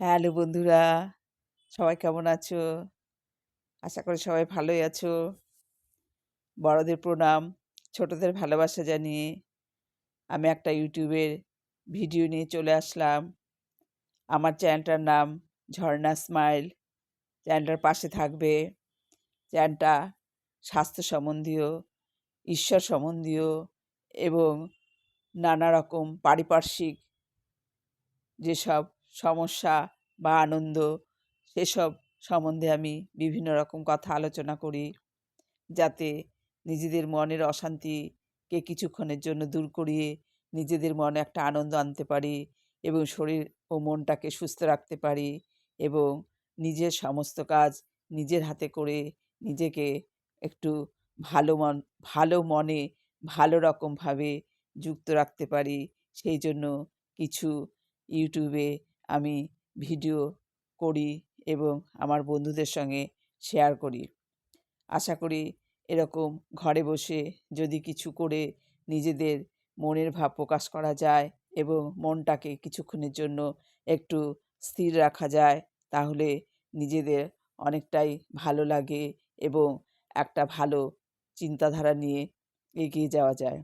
Hello বন্ধুরা, সবাই কেমন আছো? আশা করি সবাই ভালোই আছো। বড়দের প্রণাম, ছোটদের ভালোবাসা জানিয়ে আমি একটা ইউটিউবের ভিডিও নিয়ে চলে আসলাম। আমার চ্যানেলটার নাম ঝর্ণা স্মাইল। চ্যানেলটার পাশে থাকবে। চ্যানেলটা স্বাস্থ্য সম্বন্ধীয়, ঈশ্বর সম্বন্ধীয় এবং নানা রকম পারিপার্শ্বিক যেসব সমস্যা বা আনন্দ সেসব সম্বন্ধে আমি বিভিন্ন রকম কথা আলোচনা করি, যাতে নিজেদের মনের অশান্তিকে কিছুক্ষণের জন্য দূর করিয়ে নিজেদের মনে একটা আনন্দ আনতে পারি এবং শরীর ও মনটাকে সুস্থ রাখতে পারি এবং নিজের সমস্ত কাজ নিজের হাতে করে নিজেকে একটু ভালো মন ভালো মনে ভালো রকমভাবে যুক্ত রাখতে পারি। সেই জন্য কিছু ইউটিউবে আমি ভিডিও করি এবং আমার বন্ধুদের সঙ্গে শেয়ার করি। আশা করি এরকম ঘরে বসে যদি কিছু করে নিজেদের মনের ভাব প্রকাশ করা যায় এবং মনটাকে কিছুক্ষণের জন্য একটু স্থির রাখা যায়, তাহলে নিজেদের অনেকটাই ভালো লাগে এবং একটা ভালো চিন্তাধারা নিয়ে এগিয়ে যাওয়া যায়।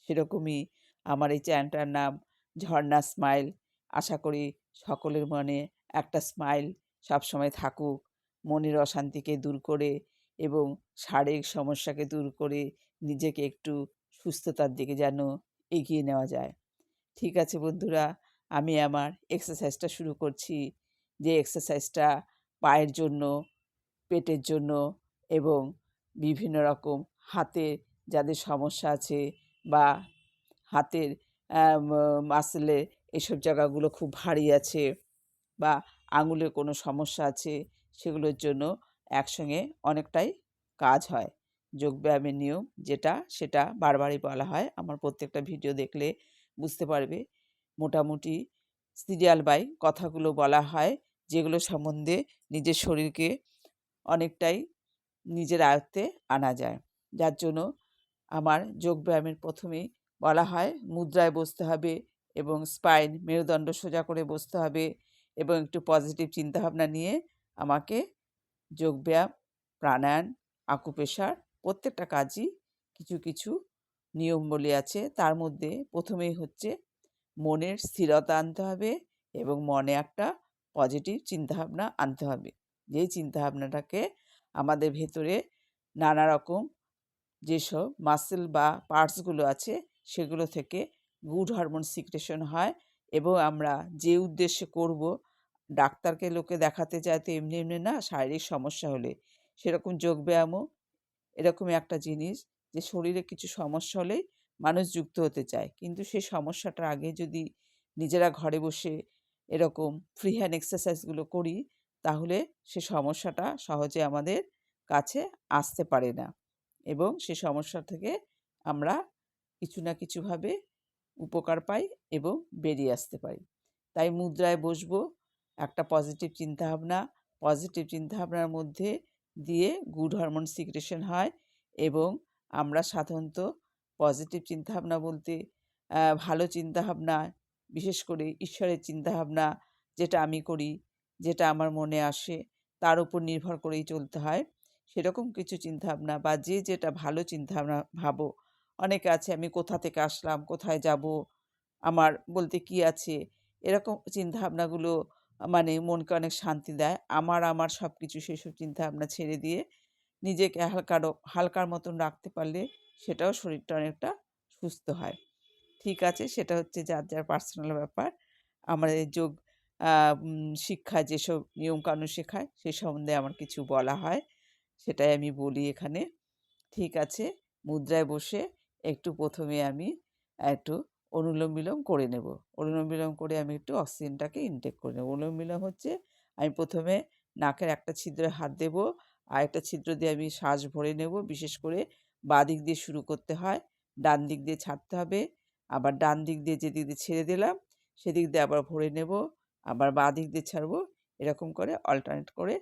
সেরকমই আমার এই চ্যানেলটার নাম ঝর্ণা স্মাইল। আশা করি সকলের মনে একটা স্মাইল সবসময় থাকুক, মনের অশান্তিকে দূর করে এবং শারীরিক সমস্যাকে দূর করে নিজেকে একটু সুস্থতার দিকে যেন এগিয়ে নেওয়া যায়। ঠিক আছে বন্ধুরা, আমি আমার এক্সারসাইজটা শুরু করছি। যে এক্সারসাইজটা পায়ের জন্য, পেটের জন্য এবং বিভিন্ন রকম হাতের যাদের সমস্যা আছে বা হাতের মাসলে এসব জায়গাগুলো খুব ভারী আছে বা আঙুলের কোনো সমস্যা আছে, সেগুলোর জন্য একসঙ্গে অনেকটাই কাজ হয়। যোগব্যায়ামের নিয়ম যেটা, সেটা বারবারই বলা হয়। আমার প্রত্যেকটা ভিডিও দেখলে বুঝতে পারবে। মোটামুটি সিরিয়াল বাই কথাগুলো বলা হয়, যেগুলো সম্বন্ধে নিজের শরীরকে অনেকটাই নিজের আয়ত্তে আনা যায়। যার জন্য আমার যোগব্যায়ামের প্রথমেই বলা হয় মুদ্রায় বসতে হবে এবং স্পাইন মেরুদণ্ড সোজা করে বসতে হবে এবং একটু পজিটিভ চিন্তাভাবনা নিয়ে আমাকে যোগব্যায়াম, প্রাণায়াম, আকুপ্রেশার প্রত্যেকটা কাজই কিছু কিছু নিয়মাবলী আছে। তার মধ্যে প্রথমেই হচ্ছে মনের স্থিরতা আনতে হবে এবং মনে একটা পজিটিভ চিন্তাভাবনা আনতে হবে। যেই চিন্তাভাবনাটাকে আমাদের ভেতরে নানা রকম যেসব মাসল বা পার্টসগুলো আছে সেগুলো থেকে গুড হরমোন সিক্রেশন হয় এবং আমরা যে উদ্দেশ্যে করব, ডাক্তারকে লোকে দেখাতে যায় তো এমনি এমনি না, শারীরিক সমস্যা হলে। সেরকম যোগব্যায়ামও এরকমই একটা জিনিস, যে শরীরে কিছু সমস্যা হলেই মানুষ যুক্ত হতে চায়, কিন্তু সেই সমস্যাটার আগে যদি নিজেরা ঘরে বসে এরকম ফ্রি হ্যান্ড এক্সারসাইজগুলো করি, তাহলে সে সমস্যাটা সহজে আমাদের কাছে আসতে পারে না এবং সে সমস্যা থেকে আমরা কিছু না কিছুভাবে উপকার পাই এবং বেরিয়ে আসতে পারি। তাই মুদ্রায় বসবো, একটা পজিটিভ চিন্তাভাবনার মধ্যে দিয়ে গুড হরমোন সিক্রেশন হয় এবং আমরা সাধারণত পজিটিভ চিন্তাভাবনা বলতে ভালো চিন্তাভাবনা, বিশেষ করে ঈশ্বরের চিন্তাভাবনা, যেটা আমি করি, যেটা আমার মনে আসে তার উপর নির্ভর করেই চলতে হয়। সেরকম কিছু চিন্তাভাবনা বা যে যেটা ভালো চিন্তাভাবনা ভাবো। অনেকে আছে আমি কোথা থেকে আসলাম, কোথায় যাব, আমার বলতে কি আছে, এরকম চিন্তাভাবনাগুলো মানে মনকে অনেক শান্তি দেয়। আমার সবকিছু সেসব চিন্তাভাবনা ছেড়ে দিয়ে নিজেকে হালকার মতন রাখতে পারলে সেটাও শরীরটা অনেকটা সুস্থ হয়। ঠিক আছে, সেটা হচ্ছে যার যার পার্সোনাল ব্যাপার। আমাদের যোগ শিক্ষায় যেসব নিয়মকানুন শেখায় সে সম্বন্ধে আমার কিছু বলা হয়, সেটাই আমি বলি এখানে। ঠিক আছে, মুদ্রায় বসে একটু প্রথমে আমি একটু অনুলোম বিলোম করে নেব। অনুলোম বিলোম করে আমি একটু অক্সিজেনটাকে ইনটেক করে নেব। অনুলোম বিলোম হচ্ছে আমি প্রথমে নাকের একটা ছিদ্রে হাত দেব, আরেকটা ছিদ্র দিয়ে আমি শ্বাস ভরে নেব। বিশেষ করে বাঁ দিক দিয়ে শুরু করতে হয়, ডান দিক দিয়ে ছাড়তে হবে। আবার ডান দিক দিয়ে যেদিক দিয়ে ছেড়ে দিলাম সেদিক দিয়ে আবার ভরে নেব, আবার বাঁ দিক দিয়ে ছাড়বো। এরকম করে অল্টারনেট করে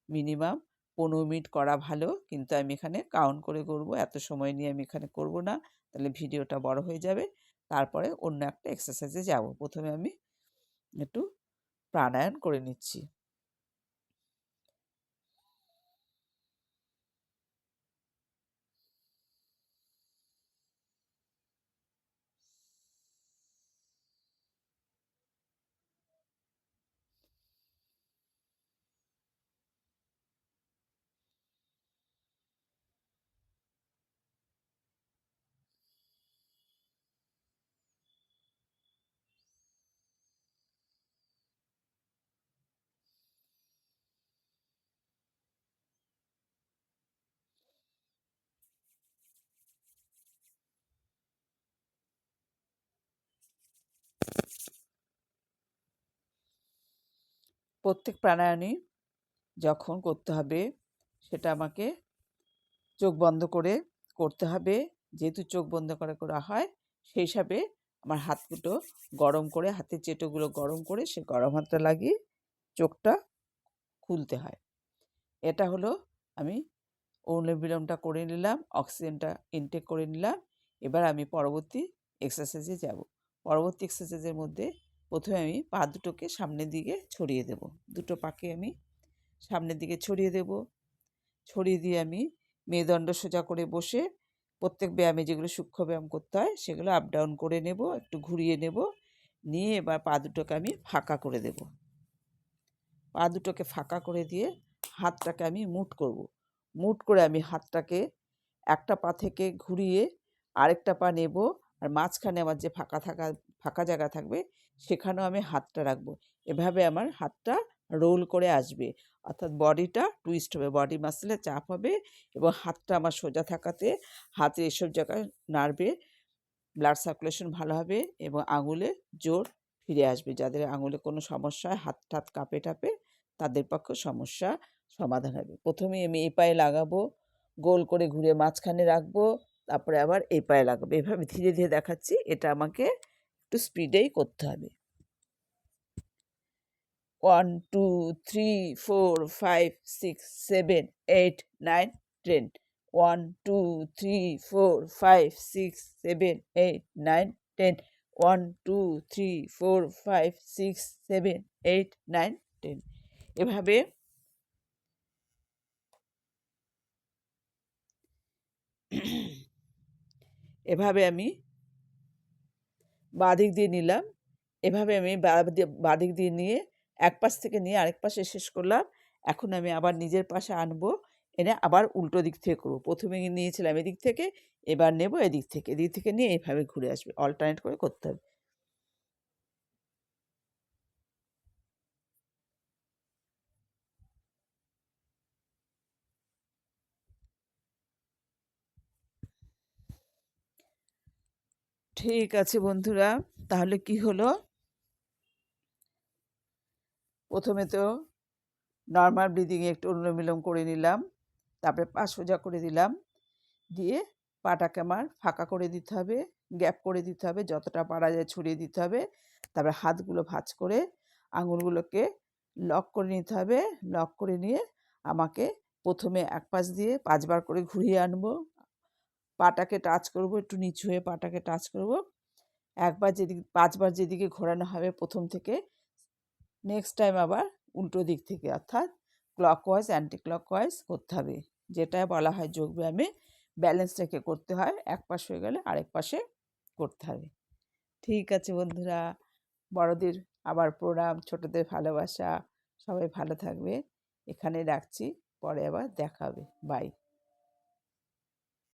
মিনিমাম ১৫ মিনিট করা ভালো, কিন্তু আমি এখানে কাউন্ট করে করব। এত সময় নিয়ে আমি এখানে করব না, তাহলে ভিডিওটা বড় হয়ে যাবে। তারপরে অন্য একটা এক্সারসাইজে যাব। প্রথমে আমি একটু প্রাণায়াম করে নিচ্ছি। প্রত্যেক প্রাণায়ামই যখন করতে হবে সেটা আমাকে চোখ বন্ধ করে করতে হবে। যেহেতু চোখ বন্ধ করে করা হয়, সেই হিসাবে আমার হাত দুটো গরম করে, হাতের চেটোগুলো গরম করে সে গরম হাতটা লাগিয়ে চোখটা খুলতে হয়। এটা হলো, আমি অনুলোম বিলোমটা করে নিলাম, অক্সিজেনটা ইনটেক করে নিলাম। এবার আমি পরবর্তী এক্সারসাইজে যাব। পরবর্তী এক্সারসাইজের মধ্যে প্রথমে আমি পা দুটোকে সামনের দিকে ছড়িয়ে দেব। দুটো পাকে আমি সামনের দিকে ছড়িয়ে দেব। ছড়িয়ে দিয়ে আমি মেরুদণ্ড সোজা করে বসে প্রত্যেক ব্যায়ামে যেগুলো সূক্ষ্ম ব্যায়াম করতে হয় সেগুলো আপ ডাউন করে নেব, একটু ঘুরিয়ে নেব। নিয়ে এবার পা দুটোকে আমি ফাঁকা করে দেব। পা দুটোকে ফাঁকা করে দিয়ে হাতটাকে আমি মুঠ করব। মুঠ করে আমি হাতটাকে একটা পা থেকে ঘুরিয়ে আরেকটা পা নেব, আর মাঝখানে আমার যে ফাঁকা জায়গা থাকবে সেখানেও আমি হাতটা রাখবো। এভাবে আমার হাতটা রোল করে আসবে, অর্থাৎ বডিটা টুইস্ট হবে, বডি মাসেলে চাপ হবে এবং হাতটা আমার সোজা থাকাতে হাতের এসব জায়গায় নাড়বে, ব্লাড সার্কুলেশন ভালো হবে এবং আঙুলে জোর ফিরে আসবে। যাদের আঙুলে কোনো সমস্যা হয়, হাত টাত কাঁপে টাপে, তাদের পক্ষে সমস্যা সমাধান হবে। প্রথমে আমি এই পায়ে লাগাবো, গোল করে ঘুরে মাঝখানে রাখবো, তারপরে আবার এই পায়ে লাগাবো। এভাবে ধীরে ধীরে দেখাচ্ছি, এটা আমাকে একটু স্পিডেই করতে হবে। 1 2 3 4 5 6 7 8 9 10 1 2 3 4 5 6 7 8 9 10 1 2 3 4 5 6 7 8 9 10 এভাবে এভাবে আমি বাঁদিক দিয়ে নিলাম। এভাবে আমি বাঁদিক দিয়ে নিয়ে এক পাশ থেকে নিয়ে আরেক পাশে শেষ করলাম। এখন আমি আবার নিজের পাশে আনবো, এনে আবার উল্টো দিক থেকে করবো। প্রথমে নিয়েছিলাম এদিক থেকে, এবার নেব এদিক থেকে। এদিক থেকে নিয়ে এইভাবে ঘুরে আসবে, অল্টারনেট করে করতে হবে। ঠিক আছে বন্ধুরা, তাহলে কি হলো, প্রথমে তো নর্মাল ব্রিদিংয়ে একটু অনুলোম বিলোম করে নিলাম, তারপরে পা সোজা করে দিলাম, দিয়ে পাটাকে আমার ফাঁকা করে দিতে হবে, গ্যাপ করে দিতে হবে, যতটা পারা যায় ছড়িয়ে দিতে হবে। তারপরে হাতগুলো ভাঁজ করে আঙুলগুলোকে লক করে নিতে হবে। লক করে নিয়ে আমাকে প্রথমে এক পাশ দিয়ে 5 বার করে ঘুরিয়ে আনবো, পাটাকে টাচ করব, একটু নিচু হয়ে পাটাকে টাচ করব। একবার যেদিকে 5 বার যেদিকে ঘোরানো হবে প্রথম থেকে, নেক্সট টাইম আবার উল্টো দিক থেকে, অর্থাৎ ক্লকওয়াইজ অ্যান্টি ক্লকওয়াইজ করতে হবে। যেটা বলা হয় যোগব্যায়ামে ব্যালেন্স রেখে করতে হয়, এক পাশ হয়ে গেলে আরেক পাশে করতে হবে। ঠিক আছে বন্ধুরা, বড়দের আবার প্রণাম, ছোটদের ভালোবাসা। সবাই ভালো থাকবে, এখানে রাখছি, পরে আবার দেখা হবে। বাই।